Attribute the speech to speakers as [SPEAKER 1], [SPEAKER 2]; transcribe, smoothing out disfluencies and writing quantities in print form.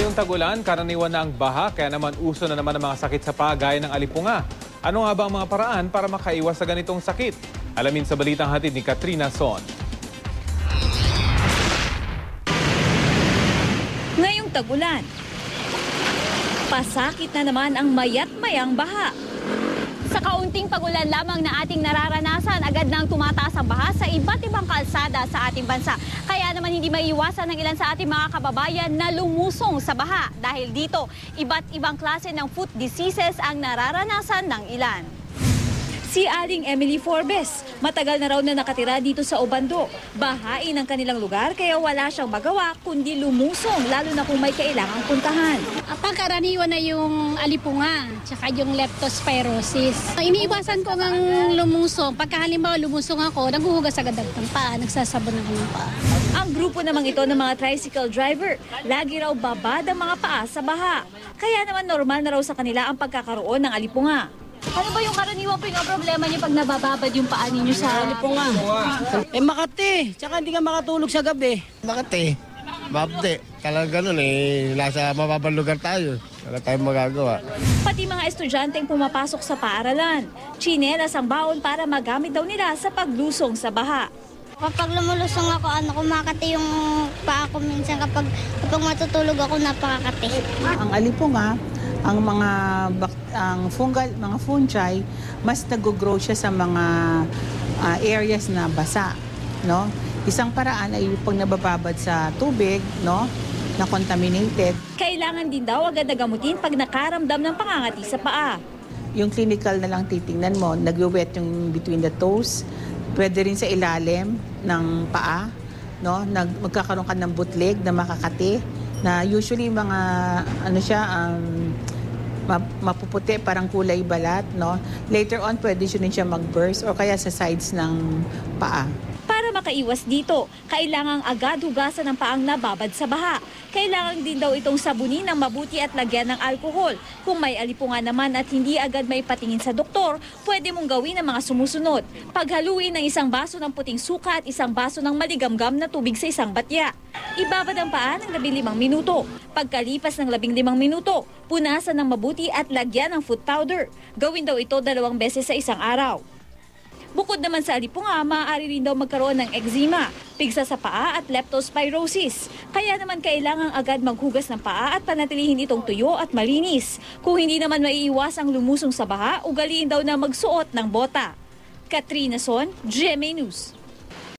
[SPEAKER 1] Ngayong tagulan, karaniwan na ang baha, kaya naman uso na naman ang mga sakit sa paa gaya ng alipunga. Ano nga ba ang mga paraan para makaiwas sa ganitong sakit? Alamin sa balitang hatid ni Katrina Son.
[SPEAKER 2] Ngayong tagulan, pasakit na naman ang mayat-mayang baha. Sa kaunting pagulan lamang na ating nararanasan, agad nang tumataas ang baha sa iba't ibang kalsada sa ating bansa. Kaya naman hindi maiiwasan ng ilan sa ating mga kababayan na lumusong sa baha. Dahil dito, iba't ibang klase ng foot diseases ang nararanasan ng ilan. Si Aling Emily Forbes, matagal na raw na nakatira dito sa Obando. Bahain ang kanilang lugar kaya wala siyang magawa kundi lumusong, lalo na kung may kailangang puntahan.
[SPEAKER 3] Pagkaraniwan na yung alipunga, tsaka yung leptospirosis. Iniiwasan ko ng lumusong. Pagka halimbawa lumusong ako, naghuhugas agad ng paa, nagsasabon ako ng paa.
[SPEAKER 2] Ang grupo namang ito ng mga tricycle driver, lagi raw babad ang mga paa sa baha. Kaya naman normal na raw sa kanila ang pagkakaroon ng alipunga. Ano ba yung karaniwang problema niyo pag nabababad yung paa ninyo sa alipunga?
[SPEAKER 4] Makati, tsaka hindi ka makatulog sa gabi.
[SPEAKER 5] Makati, mabde. Talaga ganun nasa mababang lugar tayo. Wala tayong magagawa.
[SPEAKER 2] Pati mga estudyanteng pumapasok sa paaralan. Tsinelas ang baon para magamit daw nila sa paglusong sa baha.
[SPEAKER 6] Kapag lumulusong ako, kumakati yung paa ko minsan. Kapag matutulog ako, napakakati.
[SPEAKER 7] Ang alipunga, ang mga fungi, mas nag-grow siya sa mga areas na basa, no? Isang paraan ay pag nabababad sa tubig, no, na contaminated.
[SPEAKER 2] Kailangan din daw agad na gamutin pag nakaramdam ng pangangati sa paa.
[SPEAKER 7] Yung clinical na lang titingnan mo, nag-wet yung between the toes, pwede rin sa ilalim ng paa, no? Magkakaroon ka ng bootleg na makakati, na usually mga mapuputi, parang kulay balat, no? Later on, pwede siya mag-burst o kaya sa sides ng paa.
[SPEAKER 2] Para makaiwas dito, kailangang agad hugasan ang paang nababad sa baha. Kailangan din daw itong sabunin ng mabuti at lagyan ng alkohol. Kung may alipunga naman at hindi agad may patingin sa doktor, pwede mong gawin ang mga sumusunod. Paghaluin ng isang baso ng puting suka at isang baso ng maligamgam na tubig sa isang batya. Ibabad ang paa ng 15 minuto. Pagkalipas ng 15 minuto, punasan ng mabuti at lagyan ng foot powder. Gawin daw ito 2 beses sa isang araw. Bukod naman sa alipunga, maaari rin daw magkaroon ng eczema, pigsa sa paa at leptospirosis. Kaya naman kailangang agad maghugas ng paa at panatilihin itong tuyo at malinis. Kung hindi naman maiiwasang lumusong sa baha, ugaliin daw na magsuot ng bota. Katrina Son, GMA News.